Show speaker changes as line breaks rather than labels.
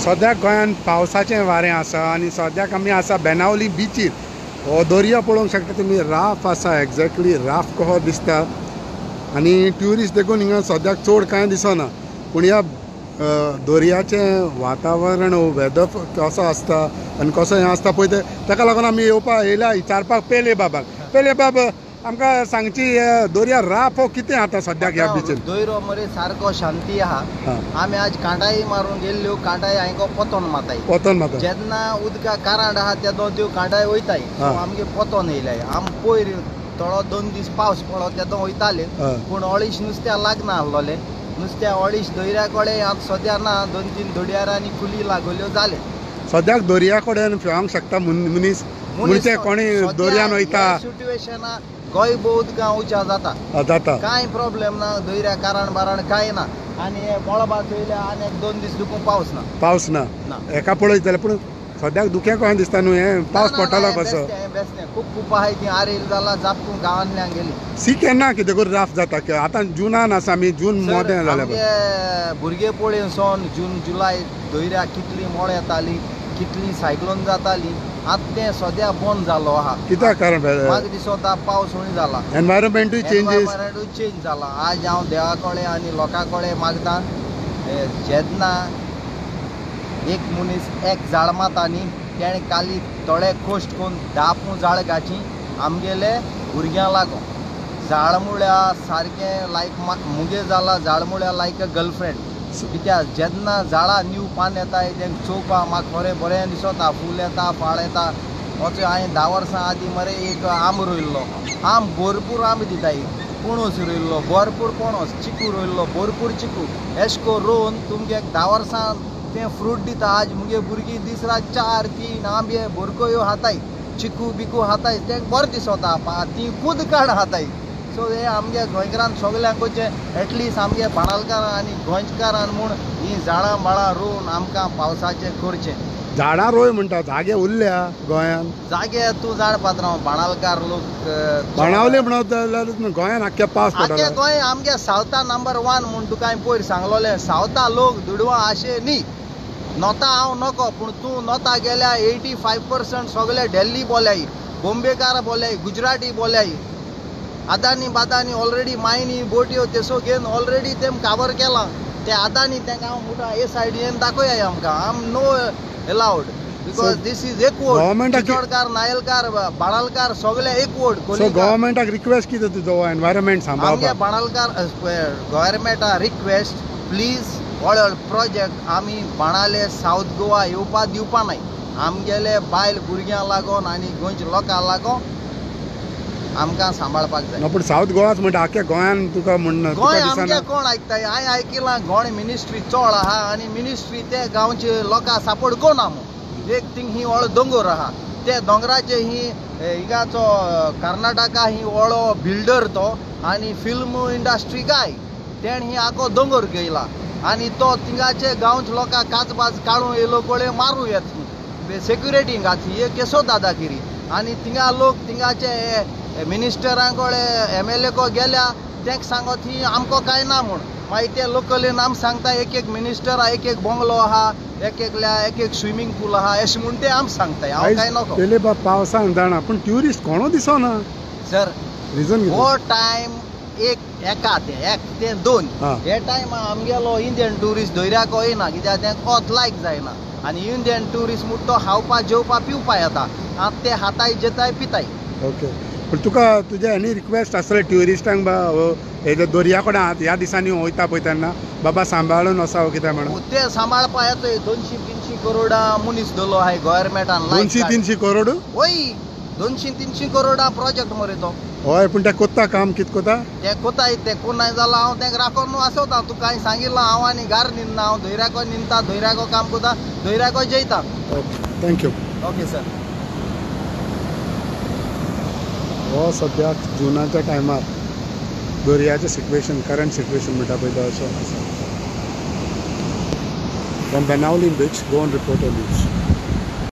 सद्याक गोंयांत पावसाचें वारें आसा आनी सद्याक आमी आसा बेनावली बिचीर. हो दर्या पळोवंक शकता तुमी. राफ आसा, एक्झॅक्टली राफ कसो दिसता. आनी ट्युरिस्ट देखून हिंगा सद्याक चड कांय दिसना. पूण ह्या दर्याचें वातावरण वेदर कसो आसता आनी कसो हें आसता पळय ते ताका लागून आमी येयल्या विचारपाक पेले बाबाक. पेले बाब, आमकां सांगची दर्या राफ हो कितें आता सद्याक ह्या बिचीर?
दोयरो मरे सारको शांती आहा. आमी आज कांटाई मारून गेल्ल्यो, कांटाई हांगा पोतोन माताय. जेन्ना उदका कारांड आहा तेदो त्यो कांटाई वयताय. आमगे पोतोन येयल्याय. आम पयर थोडो 2 दीस पावस पडलो तेदो वयताले. पूण अळीश नुस्त्या लागना आहलोले. नुस्त्या अळीश दर्या कडेन आतां सद्या ना. 2-3 दोड्यारांनी कुली लागल्यो जाले.
सद्याक दर्या कडेन फेवंक शकता मनीस म्हणजे कोणी दर्यान वयता.
सिट्युएशन गोंय उदकां उच्या जाता कांय प्रॉब्लेम ना. दर्या कारण बारण कांय ना. आनी मळबा चोयल्या आनी 2 दीस दुखून पावस ना. एका पळयत जाल्यार पूण सद्याक दुखें कशें दिसता न्हू हे पावस पडटलो कसो. बेस्तें खूब आहाय ती आरेल जाला जापून गांवांतल्यान गेली.
सी केन्ना कितें करून राफ जाता? आतां जुनान आसा आमी. जून मोदें जालें.
भुरगे पळय सोन जून जुलय दर्या कितली मोड येताली, कितली सायक्लोन जाताली. आतां तें सद्या बंद जालो आहा. कित्याक कारण? म्हाका दिसता पावस उणी जाला.
एनवायरमेंटूय
चेंज जाला. आज हांव देवा कडेन आनी लोकां कडेन मागता जेन्ना एक मनीस एक झाड माता न्ही तेणें काली थोडे कश्ट करून 10 झाड घाची आमगेले भुरग्यां लागून. झाड म्हळ्यार सारकें लायक मुगे जाला. झाड म्हळ्यार लायक अ गर्लफ्रेंड. कित्याक जेन्ना झाडां न्यू पान येताय तेंकां चोवपाक म्हाका खरें बरें दिसता. फूल येता, फाळ येता. वच हांवें 10 वर्सां आदीं मरे एक आंब रोयल्लो. आंब भरपूर आंब दिताय. पणस रोयल्लो भरपूर पणस. चिकू रोयल्लो भरपूर चिकू. एशें करून रोवन तुमगे 10 वर्सां तें फ्रूट दिता. आज मुगे भुरगीं दीस रात 4-3 आंबे बोरकोयो हाताय, चिकू बिकू हाताय. तेंकां बरें दिसता. ती खूद काण हाताय. सो हे आमगे गोंयकारांक सगल्यांक एटलिस्ट आमगे बाणालकारां आनी गोंयकारांक म्हूण हीं झाडां बाळां रोवन आमकां पावसाचें करचें. झाडां
रोय म्हणटा जागे उरल्या गोंयान.
जागे तूं झाड पात्रांव बाणालकार लोक
बाणावले म्हणटा गोंयान आख्या पावस पडटा.
आख्या गोंय आमगे सावथा नंबर 1 म्हूण तुका हांवें पयर सांगलोलें. सावथा लोक दुडवां आशे न्ही. नोता हांव नोको पूण तूं नोता गेल्यार 85% सगळे दिल्ली बोल्याय, बॉम्बेकार बोल्याय, गुजराती बोल्याय. अदानी बादानी ऑलरेडी मायनी बोट्यो तेसो घेवन ऑलरेडी तेम कावर केला. ते अदानी तेंका हांव मुठा हे सायडीन दाखोयाय आमकां. आम no allowed because this is एकवोड. चिचोडकार, नायलकार, बाणालकार सगळे एकवोड.
सो गव्हर्नमेंटाक रिक्वेस्ट कितें तुजो एनवायरमेंट सांबाळपाक?
आमगे बाणालकार गव्हर्नमेंटा रिक्वेस्ट प्लीज व्हड प्रोजेक्ट आमी बाणाले सावथ गोवा येवपा दिवपा नाय. आमगेले बायल भुरग्यां लागोन आनी गोंयच्या लोकांक लागोन आमकां सांबाळपाक जाय.
पूण सावथ गोवाच म्हणटा आख्या गोंयान तुका म्हणना.
गोंय आमगे कोण आयकताय? हांवें आयकलां गोंय मिनिस्ट्री चोड आहा आनी मिनिस्ट्री ते गांवचे लोकांक सपोर्ट कोना म्हणून. एक थिंग ही व्हडलो दोंगर आहा. ते दोंगराचे ही हिंगाचो कर्नाटका ही व्हडलो बिल्डर तो आनी फिल्म इंडस्ट्री गाय. तेण ही आखो दोंगर घेयला आनी तो थिंगाचे गांवच्या लोकांक काचबाज काडून येयलो कळे मारूं येता. सेक्युरिटी घातली. हे केसो दादागिरी. आनी थिंगा लोक थिंगाचे मिनिस्टरां कडेन MLA को गेल्या तेंक सांगत ही आमको कांय ना म्हूण. मागीर ते लोकली नाम सांगता. एक मिनिस्टर एक बंगलो आहा, एक स्विमींग पूल आहा अशें म्हूण ते आम सांगताय. हांव कांय नको.
पयले पावसान जाणा पूण ट्युरिस्ट कोणो दिसना.
सर
रिजन
हो टायम एक ते 2 हे टायम आमगेलो इंडियन ट्युरिस्ट दर्याक येना. कित्याक तेंका वत लायक जायना. आनी इंडियन ट्युरिस्ट म्हूण तो खावपा जेवपा पिवपा येता. आतां ते हाताय जेताय पिताय.
ओके. पूण तुका तुजे एनी रिक्वेस्ट आसतले ट्युरिस्टांक बा हेजे दर्या कडेन ह्या दिसांनी वयता पळय तेन्ना बाबा सांबाळून वचा कितें म्हणून?
ते सांबाळपा येतोय. 200-300 करोडां मनीस दलो आहाय गव्हर्नमेंटान.
200-300 करोड?
वय 200-300 करोडां प्रोजेक्ट मरे तो.
हय पूण ते कोत्ता काम कितें कोता?
ते कोताय. ते कोनाय जाल्यार हांव तेंका राखोन आसोता. तुका हांवें सांगिल्लो हांव आनी गार निंदना. हांव दर्याको निंदता, दर्याको काम कोता, दर्याको जैता.
थँक्यू.
Okay sir.
हो सद्याक जुनाच्या टायमार दर्याचें सिट्युएशन करंट सिट्युएशन म्हणटा पळय तो अशें आसा. From Benaulim beach, Goan reporter news.